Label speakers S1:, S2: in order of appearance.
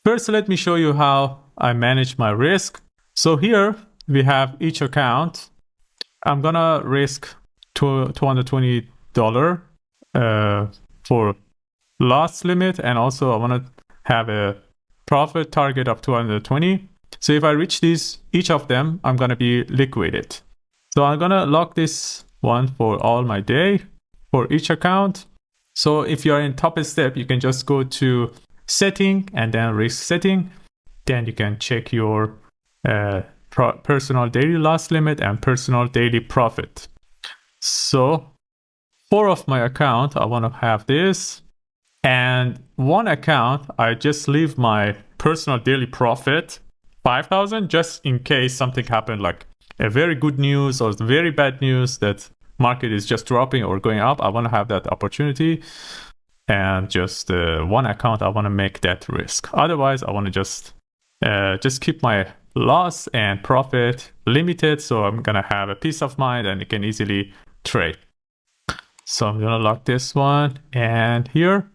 S1: First, let me show you how I manage my risk. So here we have each account. I'm gonna risk $220 for loss limit, and also I want to have a profit target of 220. So if I reach each of them, I'm gonna be liquidated. So I'm gonna lock this one for all my day for each account. So if you're in TopStep, you can just go to setting and then risk setting. Then you can check your personal daily loss limit and personal daily profit. So 4 of my account, I want to have this. And 1 account, I just leave my personal daily profit 5,000, just in case something happened, like a very good news or very bad news that market is just dropping or going up. I want to have that opportunity. And just 1 account, I want to make that risk. Otherwise, I want to just keep my loss and profit limited, so I'm gonna have a peace of mind and you can easily trade. So I'm gonna lock this one, and here